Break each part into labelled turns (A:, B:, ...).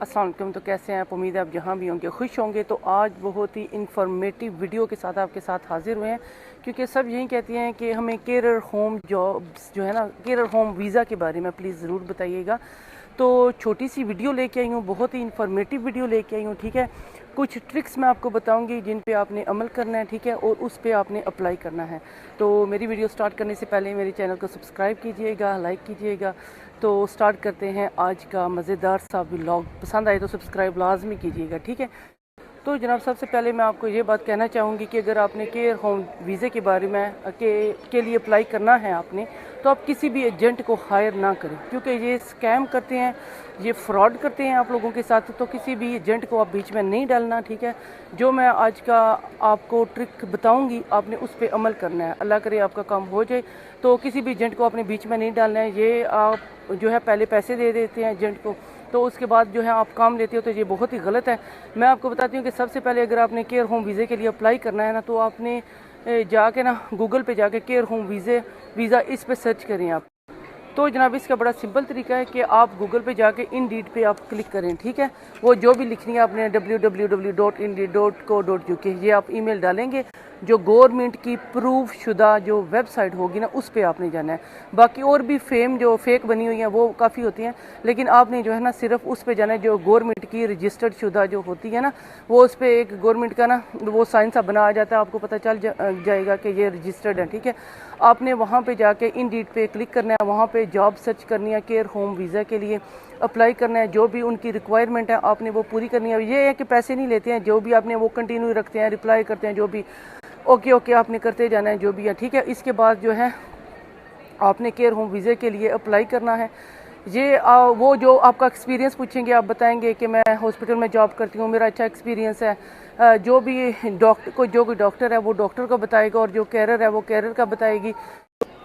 A: अस्सलाम वालेकुम। तो कैसे हैं आप? उम्मीद है आप जहाँ भी होंगे खुश होंगे। तो आज बहुत ही इंफॉर्मेटिव वीडियो के साथ आपके साथ हाजिर हुए हैं, क्योंकि सब यही कहती हैं कि हमें केयर होम जॉब्स जो है ना, केयर होम वीज़ा के बारे में प्लीज़ ज़रूर बताइएगा। तो छोटी सी वीडियो लेके आई हूँ, बहुत ही इंफॉर्मेटिव वीडियो लेके आई हूँ। ठीक है, कुछ ट्रिक्स मैं आपको बताऊंगी जिन पे आपने अमल करना है, ठीक है, और उस पे आपने अप्लाई करना है। तो मेरी वीडियो स्टार्ट करने से पहले मेरे चैनल को सब्सक्राइब कीजिएगा, लाइक कीजिएगा। तो स्टार्ट करते हैं आज का मज़ेदार सा व्लॉग। पसंद आए तो सब्सक्राइब लाजमी कीजिएगा, ठीक है। तो जनाब, सबसे पहले मैं आपको ये बात कहना चाहूँगी कि अगर आपने केयर होम वीज़े के बारे में के लिए अप्लाई करना है आपने, तो आप किसी भी एजेंट को हायर ना करें, क्योंकि ये स्कैम करते हैं, ये फ्रॉड करते हैं आप लोगों के साथ। तो किसी भी एजेंट को आप बीच में नहीं डालना, ठीक है। जो मैं आज का आपको ट्रिक बताऊंगी आपने उस पर अमल करना है। अल्लाह करे आपका काम हो जाए। तो किसी भी एजेंट को आपने बीच में नहीं डालना है। ये आप जो है पहले पैसे दे देते हैं एजेंट को, तो उसके बाद जो है आप काम लेते हो, तो ये बहुत ही गलत है। मैं आपको बताती हूँ कि सबसे पहले अगर आपने केयर होम वीज़े के लिए अप्लाई करना है ना, तो आपने जाके ना गूगल पे जाके केयर होम वीज़ा इस पे सर्च करें आप। तो जनाब, इसका बड़ा सिंपल तरीका है कि आप गूगल पे जाके इंडीड पे आप क्लिक करें, ठीक है। वो जो भी लिखनी है आपने www.indeed.co.uk, ये आप ईमेल डालेंगे। जो गवर्नमेंट की प्रूफ शुदा जो वेबसाइट होगी ना, उस पे आपने जाना है। बाकी और भी जो फेक बनी हुई हैं वो काफ़ी होती हैं, लेकिन आपने जो है ना सिर्फ उस पे जाना है जो गवर्नमेंट की रजिस्टर्ड शुदा जो होती है ना, वो उस पर एक गवर्नमेंट का ना वो साइन सा बना आ जाता है, आपको पता चल जाएगा कि ये रजिस्टर्ड है, ठीक है। आपने वहाँ पे जाके इंडीड पे क्लिक करना है, वहाँ पे जॉब सर्च करनी है, केयर होम वीज़ा के लिए अप्लाई करना है। जो भी उनकी रिक्वायरमेंट है आपने वो पूरी करनी है। ये है कि पैसे नहीं लेते हैं, जो भी आपने वो कंटिन्यू रखते हैं, रिप्लाई करते हैं, जो भी ओके आपने करते जाना है, जो भी है, ठीक है। इसके बाद जो है आपने केयर होम वीज़े के लिए अप्लाई करना है। ये वो जो आपका एक्सपीरियंस पूछेंगे, आप बताएंगे कि मैं हॉस्पिटल में जॉब करती हूँ, मेरा अच्छा एक्सपीरियंस है। जो भी कोई डॉक्टर है वो डॉक्टर को बताएगा, और जो कैरर है वो कैरर का बताएगी।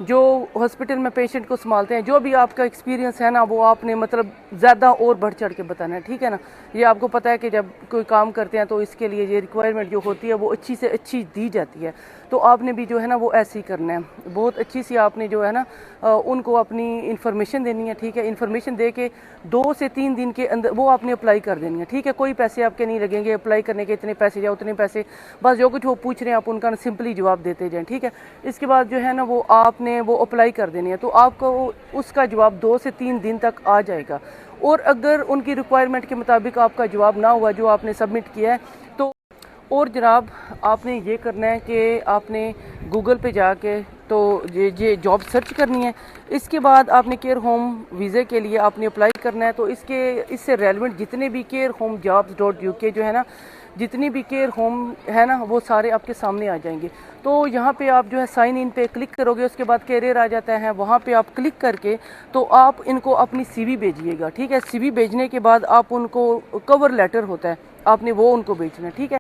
A: जो हॉस्पिटल में पेशेंट को संभालते हैं, जो भी आपका एक्सपीरियंस है ना, वो आपने मतलब ज़्यादा और बढ़ चढ़ के बताना है, ठीक है ना। ये आपको पता है कि जब कोई काम करते हैं तो इसके लिए ये रिक्वायरमेंट जो होती है वो अच्छी से अच्छी दी जाती है। तो आपने भी जो है ना वो ऐसे ही करना है, बहुत अच्छी सी आपने जो है ना उनको अपनी इन्फॉर्मेशन देनी है, ठीक है। इन्फॉर्मेशन दे के 2 से 3 दिन के अंदर वो आपने अप्लाई कर देनी है, ठीक है। कोई पैसे आपके नहीं लगेंगे अप्लाई करने के, इतने पैसे या उतने पैसे, बस जो कुछ वो पूछ रहे हैं आप उनका सिंपली जवाब देते जाएं, ठीक है। इसके बाद जो है ना वो आपने वो अप्लाई कर देनी है, तो आपको उसका जवाब 2 से 3 दिन तक आ जाएगा। और अगर उनकी रिक्वायरमेंट के मुताबिक आपका जवाब ना हुआ जो आपने सबमिट किया है, तो और जनाब आपने ये करना है कि आपने गूगल पे जाके तो ये जॉब सर्च करनी है। इसके बाद आपने केयर होम वीज़े के लिए आपने अप्लाई करना है। तो इससे रेलेवेंट जितने भी केयर होम jobs.uk जो है ना, जितनी भी केयर होम है ना, वो सारे आपके सामने आ जाएंगे। तो यहाँ पे आप जो है साइन इन पे क्लिक करोगे, उसके बाद कैरियर आ जाता है, वहाँ पे आप क्लिक करके तो आप इनको अपनी CV भेजिएगा, ठीक है। CV भेजने के बाद आप उनको कवर लेटर होता है, आपने वो उनको भेजना है, ठीक है।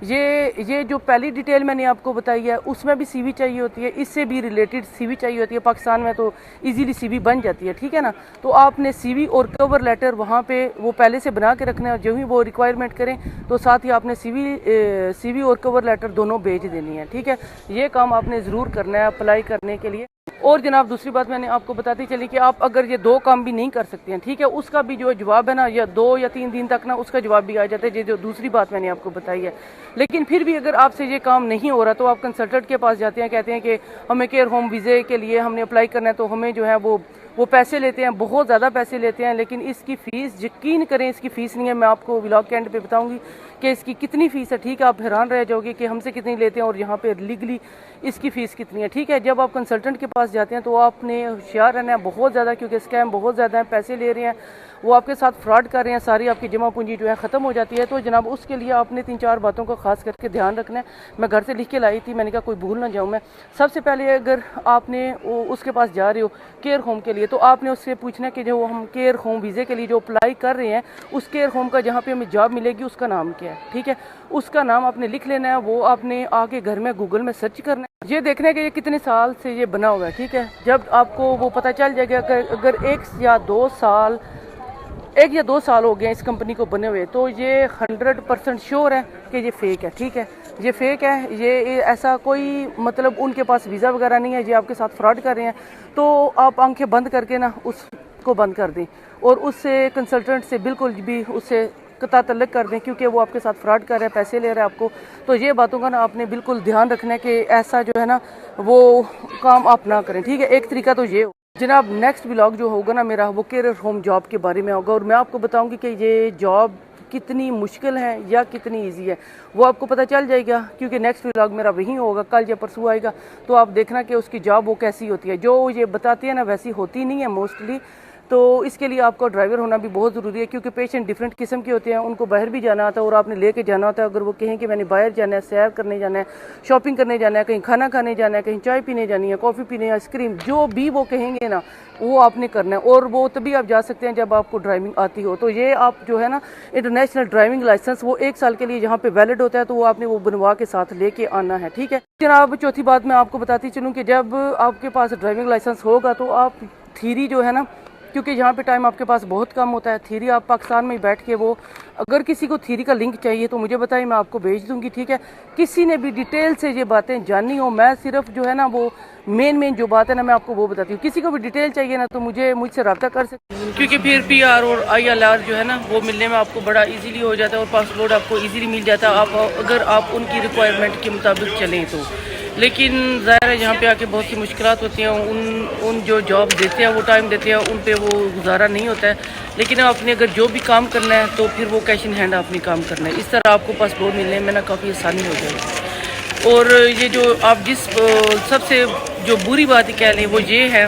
A: ये जो पहली डिटेल मैंने आपको बताई है उसमें भी CV चाहिए होती है, इससे भी रिलेटेड CV चाहिए होती है। पाकिस्तान में तो इजीली CV बन जाती है, ठीक है ना। तो आपने CV और कवर लेटर वहाँ पे वो पहले से बना के रखना है, जो ही वो रिक्वायरमेंट करें तो साथ ही आपने CV और कवर लेटर दोनों भेज देनी है, ठीक है। ये काम आपने ज़रूर करना है अप्लाई करने के लिए। और जनाब दूसरी बात मैंने आपको बताती चली कि आप अगर ये 2 काम भी नहीं कर सकते हैं, ठीक है, उसका भी जो जवाब है ना, या 2 या 3 दिन तक ना उसका जवाब भी आ जाता है, ये जो दूसरी बात मैंने आपको बताई है। लेकिन फिर भी अगर आपसे ये काम नहीं हो रहा तो आप कंसल्टेंट के पास जाते हैं, कहते हैं कि हमें केयर होम वीज़े के लिए हमने अप्लाई करना है, तो हमें जो है वो पैसे लेते हैं, बहुत ज़्यादा पैसे लेते हैं। लेकिन इसकी फ़ीस यकीन करें, इसकी फ़ीस नहीं है। मैं आपको व्लॉग के एंड पे बताऊंगी कि इसकी कितनी फ़ीस है, ठीक है। आप हैरान रह जाओगे कि हमसे कितनी लेते हैं और यहाँ पे लीगली इसकी फ़ीस कितनी है, ठीक है। जब आप कंसल्टेंट के पास जाते हैं तो आपने होशियार रहना है बहुत ज़्यादा, क्योंकि स्कैम बहुत ज़्यादा है, पैसे ले रहे हैं, वो आपके साथ फ्रॉड कर रहे हैं, सारी आपकी जमा पूंजी जो है ख़त्म हो जाती है। तो जनाब उसके लिए आपने 3-4 बातों का खास करके ध्यान रखना है। मैं घर से लिख के लाई थी, मैंने कहा कोई भूल ना जाऊँ मैं। सबसे पहले अगर आपने उसके पास जा रहे हो केयर होम के लिए, तो आपने उससे पूछना है कि जो हम केयर होम वीज़े के लिए जो अप्लाई कर रहे हैं, उस केयर होम का जहाँ पे हमें जॉब मिलेगी उसका नाम क्या है, ठीक है। उसका नाम आपने लिख लेना है, वो आपने आके घर में गूगल में सर्च करना है। ये देखना है कि ये कितने साल से ये बना हुआ है, ठीक है। जब आपको वो पता चल जाएगा कि अगर 1 या 2 साल हो गए इस कंपनी को बने हुए, तो ये 100% श्योर है कि ये फेक है, ठीक है। ये फेक है, ये ऐसा कोई मतलब उनके पास वीज़ा वगैरह नहीं है, ये आपके साथ फ्रॉड कर रहे हैं। तो आप आंखें बंद करके ना उस کو بند کر دیں اور اس سے کنسلٹنٹ سے بالکل بھی اس سے قطع تعلق کر دیں، کیونکہ وہ آپ کے ساتھ فراڈ کر رہا ہے، پیسے لے رہا ہے آپ کو. تو یہ باتوں کا نا آپ نے بالکل دھیان رکھنا ہے کہ ایسا جو ہے نا وہ کام آپ نہ کریں، ٹھیک ہے. ایک طریقہ تو یہ ہو. جناب نیکسٹ ولاگ جو ہوگا نا میرا وہ کیریئر ہوم جاب کے بارے میں ہوگا، اور میں آپ کو بتاؤں گی کہ یہ جاب کتنی مشکل ہے یا کتنی ایزی ہے وہ آپ کو پتہ چل جائے گا، کیونکہ نیکسٹ ولاگ میرا وہی ہوگا، کل یا پرسوں آئے گا. تو آپ دیکھنا کہ اس کی جاب وہ کیسی ہوتی ہے. جو یہ بتاتے ہیں نا ویسی ہوتی نہیں ہے موسٹلی. تو اس کے لیے آپ کو ڈرائیور ہونا بھی بہت ضروری ہے، کیونکہ پیشنٹ ڈفرینٹ قسم کے ہوتے ہیں، ان کو باہر بھی جانا ہوتا ہے اور آپ نے لے کے جانا ہوتا ہے. اگر وہ کہیں کہ میں نے باہر جانا ہے، سیر کرنے جانا ہے، شاپنگ کرنے جانا ہے، کہیں کھانا کھانے جانا ہے، کہیں چائے پینے جانی ہے، کافی پینے، آئس کریم، جو بھی وہ کہیں گے نا وہ آپ نے کرنا ہے. اور وہ تبھی آپ جا سکتے ہیں جب آپ کو ڈرائیونگ آتی ہو. تو یہ آپ جو ہے نا انٹرنیشنل ڈرائیونگ لائسنس وہ 1 سال کے لیے یہاں پہ ویلڈ ہوتا ہے، تو وہ آپ نے وہ بنوا کے ساتھ لے کے آنا ہے، ٹھیک ہے. جناب چوتھی بات میں آپ کو بتاتی چلوں کہ جب آپ کے پاس ڈرائیونگ لائسنس ہوگا تو آپ تھیری جو ہے نا، کیونکہ یہاں پہ ٹائم آپ کے پاس بہت کم ہوتا ہے، تھیری آپ پاکستان میں بیٹھ کے وہ اگر کسی کو تھیری کا لنک چاہیے تو مجھے بتائیں، میں آپ کو بھیج دوں گی، ٹھیک ہے. کسی نے بھی ڈیٹیل سے یہ باتیں جاننی ہو، میں صرف جو ہے نا وہ مین جو بات ہے نا میں آپ کو وہ بتاتی ہوں. کسی کو بھی ڈیٹیل چاہیے نا تو مجھ سے رابطہ کر سکتے ہیں، کیونکہ پھر PR اور ILR جو ہے نا وہ ملنے میں آپ کو بڑا ایزیلی ہو جاتا ہے اور پاسپورٹ آپ کو ایزیلی مل جاتا ہے اگر آپ ان کی ریکوائرمنٹ کے مطابق چلیں تو. لیکن ظاہر ہے یہاں پہ آ کے بہت سی مشکلات ہوتی ہیں. ان جو جاب دیتے ہیں وہ ٹائم دیتے ہیں ان پہ وہ گزارا نہیں ہوتا ہے. لیکن آپ نے اگر جو بھی کام کرنا ہے تو پھر وہ کیش ان ہینڈ آپ نے کام کرنا ہے. اس طرح آپ کو پاسپورٹ ملنے میں نا کافی آسانی ہو جائے گی. اور یہ جو آپ جس سب سے جو بری بات کہہ لیں وہ یہ ہے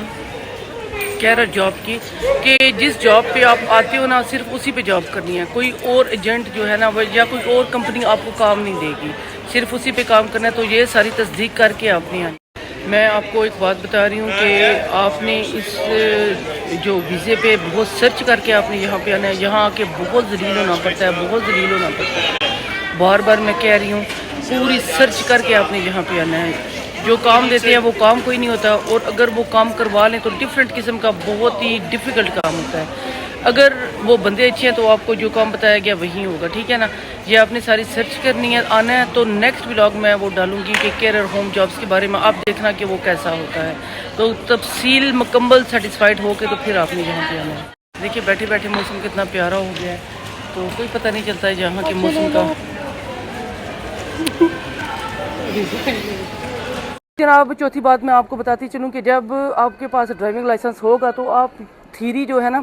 A: کیریئر جاب کی، کہ جس جاب پہ آپ آتے ہو نا صرف اسی پہ جاب کرنی ہے. کوئی اور ایجنٹ جو ہے نا یا کوئی اور کمپنی آپ کو کام نہیں دے گی، صرف اسی پہ کام کرنا ہے. تو یہ ساری تصدیق کر کے آپ نے آنی. میں آپ کو ایک بات بتا رہی ہوں کہ آپ نے اس جو ویزے پہ بہت سرچ کر کے آپ نے یہاں پہ آنا ہے. یہاں آ کے بہت ذلیل ہونا پڑتا ہے، بہت ذلیل ہونا پڑتا ہے. بار بار میں کہہ رہی ہوں پوری سرچ کر کے آپ نے یہاں پہ آنا ہے. جو کام دیتے ہیں وہ کام کوئی نہیں ہوتا، اور اگر وہ کام کروا لیں تو ڈفرینٹ قسم کا بہت ہی ڈیفیکلٹ کام ہوتا ہے. اگر وہ بندے اچھے ہیں تو آپ کو جو کام بتایا گیا وہی ہوگا، ٹھیک ہے نا. یہ آپ نے ساری سرچ کرنی ہے، آنا ہے. تو نیکسٹ ولاگ میں وہ ڈالوں گی کہ کیریئر ہوم جابس کے بارے میں آپ دیکھنا کہ وہ کیسا ہوتا ہے. تو تفصیل مکمل سیٹسفائیڈ ہو کے تو پھر آپ نے یہاں پہ آنا ہے. دیکھیے بیٹھے بیٹھے موسم کتنا پیارا ہو گیا ہے، تو کوئی پتہ نہیں چلتا ہے یہاں کے موسم کا. جناب چوتھی بات میں آپ کو بتاتی چلوں کہ جب آپ کے پاس ڈرائیونگ لائسنس ہوگا تو آپ تھیری جو ہے نا،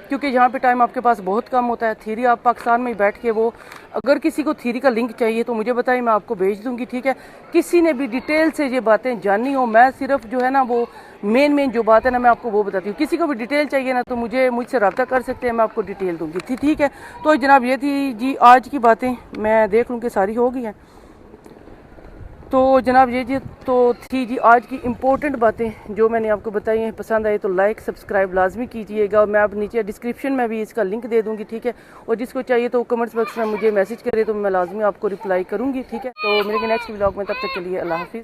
A: کیونکہ یہاں پہ ٹائم آپ کے پاس بہت کم ہوتا ہے، تھیری آپ پاکستان میں بیٹھ کے وہ اگر کسی کو تھیری کا لنک چاہیے تو مجھے بتائیں، میں آپ کو بھیج دوں گی، ٹھیک ہے. کسی نے بھی ڈیٹیل سے یہ باتیں جاننی ہو، میں صرف جو ہے نا وہ مین جو بات ہے نا میں آپ کو وہ بتاتی ہوں. کسی کو بھی ڈیٹیل چاہیے نا تو مجھ سے رابطہ کر سکتے ہیں، میں آپ کو ڈیٹیل دوں گی، ٹھیک ہے. تو جناب یہ تھی جی آج کی باتیں، میں دیکھ لوں کہ ساری ہو گئی ہیں. تو جناب یہ جی تو تھی جی آج کی امپورٹنٹ باتیں جو میں نے آپ کو بتائی ہیں. پسند آئے تو لائک سبسکرائب لازمی کیجیے گا، اور میں اب نیچے ڈسکرپشن میں بھی اس کا لنک دے دوں گی، ٹھیک ہے. اور جس کو چاہیے تو کمنٹس باکس میں مجھے میسج کرے تو میں لازمی آپ کو رپلائی کروں گی، ٹھیک ہے. تو ملیں گے نیکسٹ ولاگ میں، تب تک کے لیے اللہ حافظ.